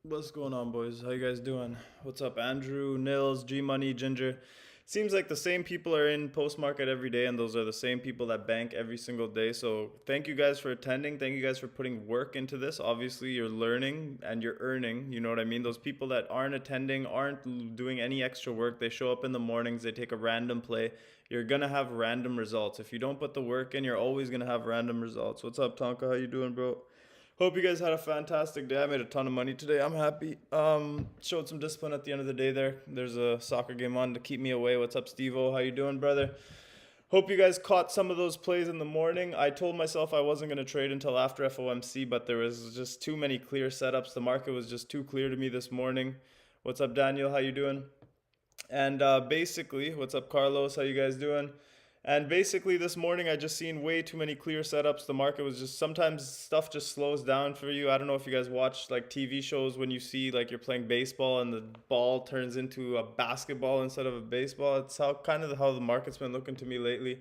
What's going on, boys? How you guys doing? What's up, Andrew, Nils, G Money, Ginger? Seems like the same people are in post market every day, and those are the same people that bank every single day. So, thank you guys for attending. Thank you guys for putting work into this. Obviously, you're learning and you're earning. You know what I mean? Those people that aren't attending, aren't doing any extra work, they show up in the mornings, they take a random play. You're gonna have random results. If you don't put the work in, you're always gonna have random results. What's up, Tonka? How you doing, bro? Hope you guys had a fantastic day. I made a ton of money today. I'm happy. Showed some discipline at the end of the day there. There's a soccer game on to keep me away. What's up, Steve-O? How you doing, brother? Hope you guys caught some of those plays in the morning. I told myself I wasn't going to trade until after FOMC, but there was just too many clear setups. The market was just too clear to me this morning. What's up, Daniel? How you doing? And basically, what's up, Carlos? How you guys doing? And basically, this morning I just seen way too many clear setups. The market was just sometimes stuff just slows down for you. I don't know if you guys watch like TV shows when you see like you're playing baseball and the ball turns into a basketball instead of a baseball. It's how kind of how the market's been looking to me lately.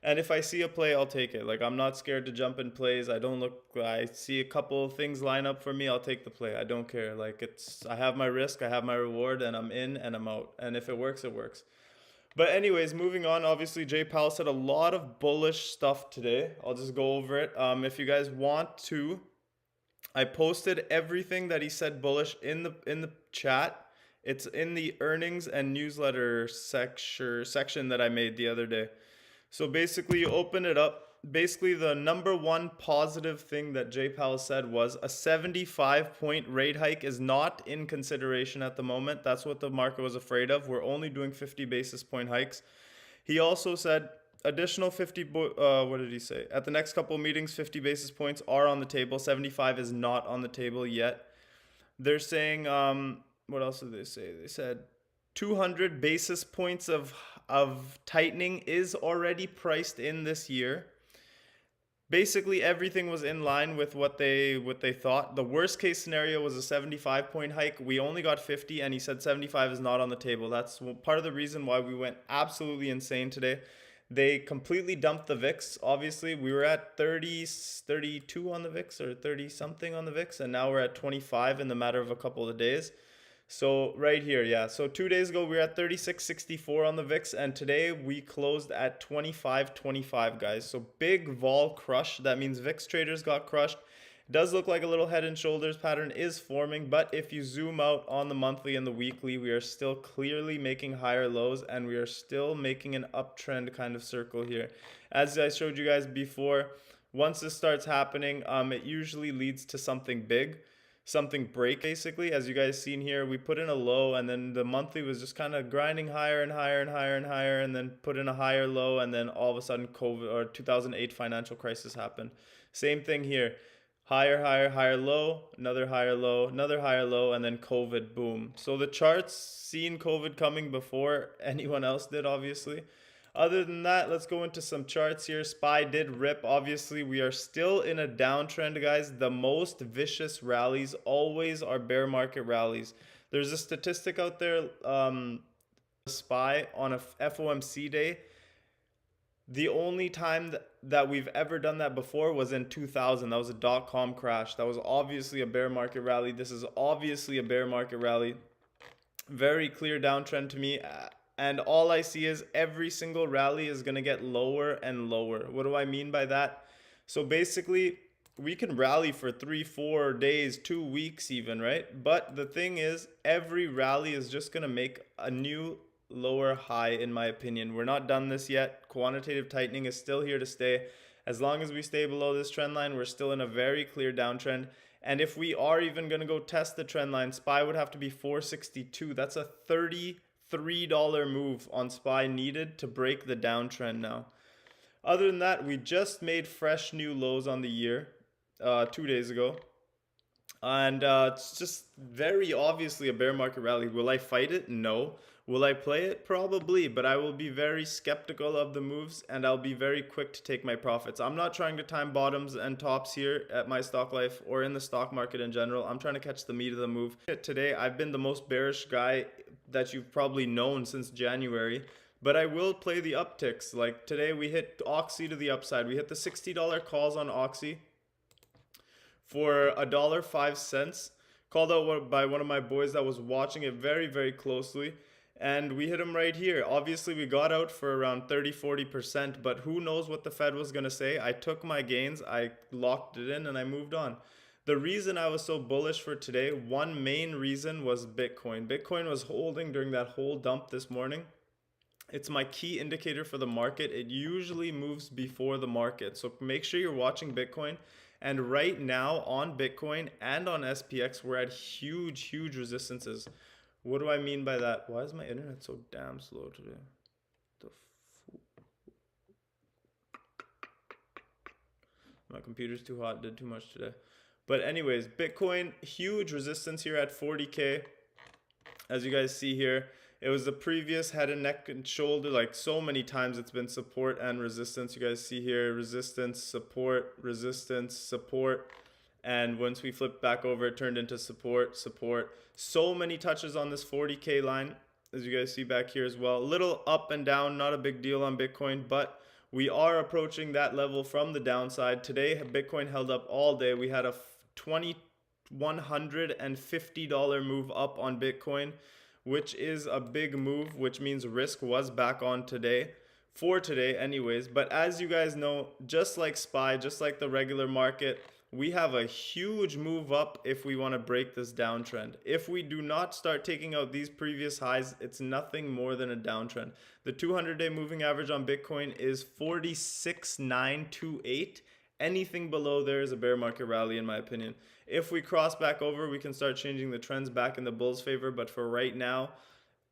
And if I see a play, I'll take it. Like I'm not scared to jump in plays. I don't look. I see a couple of things line up for me. I'll take the play. I don't care. Like it's. I have my risk. I have my reward, and I'm in and I'm out. And if it works, it works. But anyways, moving on. Obviously, Jay Powell said a lot of bullish stuff today. I'll just go over it. If you guys want to, I posted everything that he said bullish in the chat. It's in the earnings and newsletter section that I made the other day. So basically, you open it up. Basically, the number one positive thing that Jay Powell said was a 75-point rate hike is not in consideration at the moment. That's what the market was afraid of. We're only doing 50 basis point hikes. He also said additional 50, what did he say? At the next couple of meetings, 50 basis points are on the table. 75 is not on the table yet. They're saying, what else did they say? They said 200 basis points of tightening is already priced in this year. Basically everything was in line with what they thought. The worst case scenario was a 75 point hike. We only got 50 and he said 75 is not on the table. That's part of the reason why we went absolutely insane today. They completely dumped the VIX. Obviously, we were at 30, 32 on the VIX or 30 something on the VIX, and now we're at 25 in the matter of a couple of days. So right here, yeah. So 2 days ago we were at 36.64 on the VIX, and today we closed at 25.25, guys. So big vol crush. That means VIX traders got crushed. It does look like a little head and shoulders pattern is forming, but if you zoom out on the monthly and the weekly, we are still clearly making higher lows, and we are still making an uptrend kind of circle here. As I showed you guys before, once this starts happening, it usually leads to something big, something break. Basically, as you guys seen here, we put in a low, and then the monthly was just kind of grinding higher and higher and higher and higher, and then put in a higher low, and then all of a sudden COVID or 2008 financial crisis happened. Same thing here. Higher, higher, higher low, another higher low, another higher low, and then COVID, boom. So the charts seen COVID coming before anyone else did, obviously. Other than that, let's go into some charts here. SPY did rip. Obviously, we are still in a downtrend, guys. The most vicious rallies always are bear market rallies. There's a statistic out there, SPY on a FOMC day. The only time that we've ever done that before was in 2000. That was a dot-com crash. That was obviously a bear market rally. This is obviously a bear market rally. Very clear downtrend to me. And all I see is every single rally is going to get lower and lower. What do I mean by that? So basically, we can rally for 3 4 days, 2 weeks even, right? But the thing is, every rally is just going to make a new lower high, in my opinion. We're not done this yet. Quantitative tightening is still here to stay. As long as we stay below this trend line, we're still in a very clear downtrend. And if we are even going to go test the trend line, SPY would have to be 462. That's a $33 move on SPY needed to break the downtrend now. Other than that, we just made fresh new lows on the year 2 days ago. And it's just very obviously a bear market rally. Will I fight it? No. Will I play it? Probably, but I will be very skeptical of the moves, and I'll be very quick to take my profits. I'm not trying to time bottoms and tops here at my stock life or in the stock market in general. I'm trying to catch the meat of the move. Today, I've been the most bearish guy that you've probably known since January, but I will play the upticks. Like today, we hit Oxy to the upside. We hit the $60 calls on Oxy for $1.05. Called out by one of my boys that was watching it very, very closely. And we hit him right here. Obviously, we got out for around 30-40%, but who knows what the Fed was going to say. I took my gains, I locked it in, and I moved on. The reason I was so bullish for today, one main reason was Bitcoin. Bitcoin was holding during that whole dump this morning. It's my key indicator for the market. It usually moves before the market. So make sure you're watching Bitcoin. And right now on Bitcoin and on SPX, we're at huge, huge resistances. What do I mean by that? Why is my internet so damn slow today? My computer's too hot, did too much today. But anyways, Bitcoin, huge resistance here at 40K. As you guys see here, it was the previous head and neck and shoulder, like so many times it's been support and resistance. You guys see here, resistance, support, resistance, support. And once we flipped back over, it turned into support, support. So many touches on this 40K line, as you guys see back here as well. A little up and down, not a big deal on Bitcoin, but we are approaching that level from the downside. Today, Bitcoin held up all day. We had a $2,150 move up on Bitcoin, which is a big move, which means risk was back on today, for today anyways. But as you guys know, just like SPY, just like the regular market, we have a huge move up if we want to break this downtrend. If we do not start taking out these previous highs, it's nothing more than a downtrend. The 200-day moving average on Bitcoin is 46,928. Anything below there is a bear market rally in my opinion. If we cross back over, we can start changing the trends back in the bulls' favor, but for right now,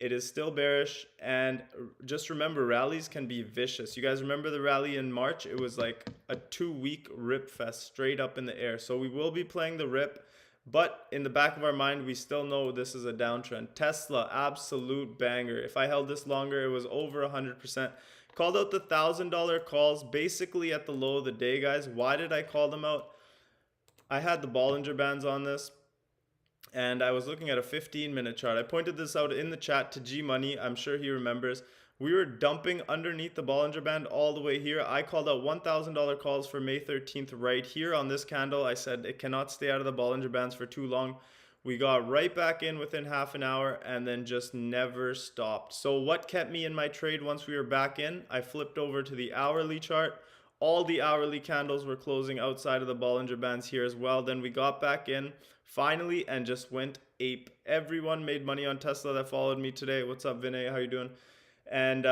it is still bearish. And just remember, rallies can be vicious. You guys remember the rally in March? It was like a 2-week rip fest straight up in the air. So we will be playing the rip, but in the back of our mind, we still know this is a downtrend. Tesla, absolute banger. If I held this longer, it was over 100%. Called out the $1,000 calls basically at the low of the day, guys. Why did I call them out? I had the Bollinger Bands on this, and I was looking at a 15-minute chart. I pointed this out in the chat to G Money. I'm sure he remembers. We were dumping underneath the Bollinger Band all the way here. I called out $1,000 calls for May 13th right here on this candle. I said it cannot stay out of the Bollinger Bands for too long. We got right back in within half an hour and then just never stopped. So what kept me in my trade once we were back in? I flipped over to the hourly chart. All the hourly candles were closing outside of the Bollinger Bands here as well. Then we got back in finally and just went ape. Everyone made money on Tesla that followed me today. What's up, Vinay? How you doing? And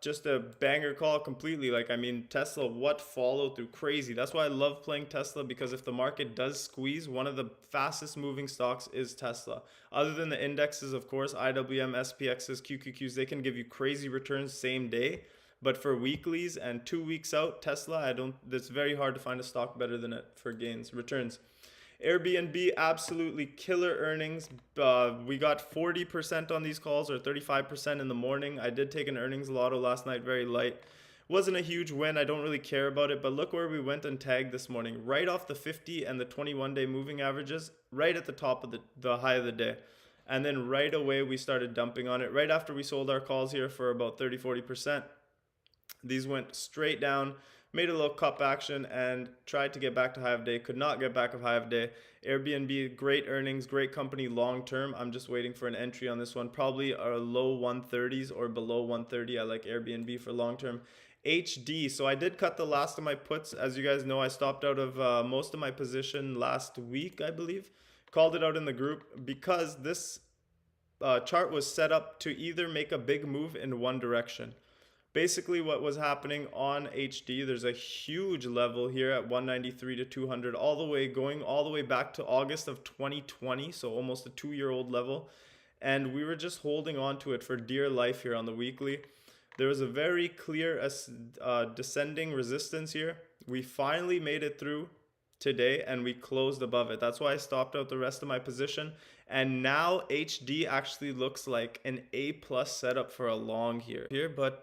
just a banger call completely. Like, I mean, Tesla, what follow through, crazy. That's why I love playing Tesla, because if the market does squeeze, one of the fastest moving stocks is Tesla. Other than the indexes, of course, IWM, SPXs, QQQs, they can give you crazy returns same day. But for weeklies and 2 weeks out, Tesla, it's very hard to find a stock better than it for gains, returns. Airbnb, absolutely killer earnings. We got 40% on these calls, or 35% in the morning. I did take an earnings lotto last night, very light. Wasn't a huge win. I don't really care about it, but look where we went and tagged this morning. Right off the 50 and the 21-day moving averages, right at the top of the high of the day. And then right away, we started dumping on it. Right after we sold our calls here for about 30-40%. These went straight down, made a little cup action, and tried to get back to high of day. Could not get back of high of day. Airbnb, great earnings, great company long term. I'm just waiting for an entry on this one. Probably a low 130s or below 130. I like Airbnb for long term. HD. So I did cut the last of my puts. As you guys know, I stopped out of most of my position last week, I believe. Called it out in the group because this chart was set up to either make a big move in one direction. Basically what was happening on HD, there's a huge level here at 193 to 200, going all the way back to August of 2020, so almost a 2-year-old level. And we were just holding on to it for dear life here on the weekly. There was a very clear descending resistance here. We finally made it through today and we closed above it. That's why I stopped out the rest of my position. And now HD actually looks like an A+ setup for a long here. But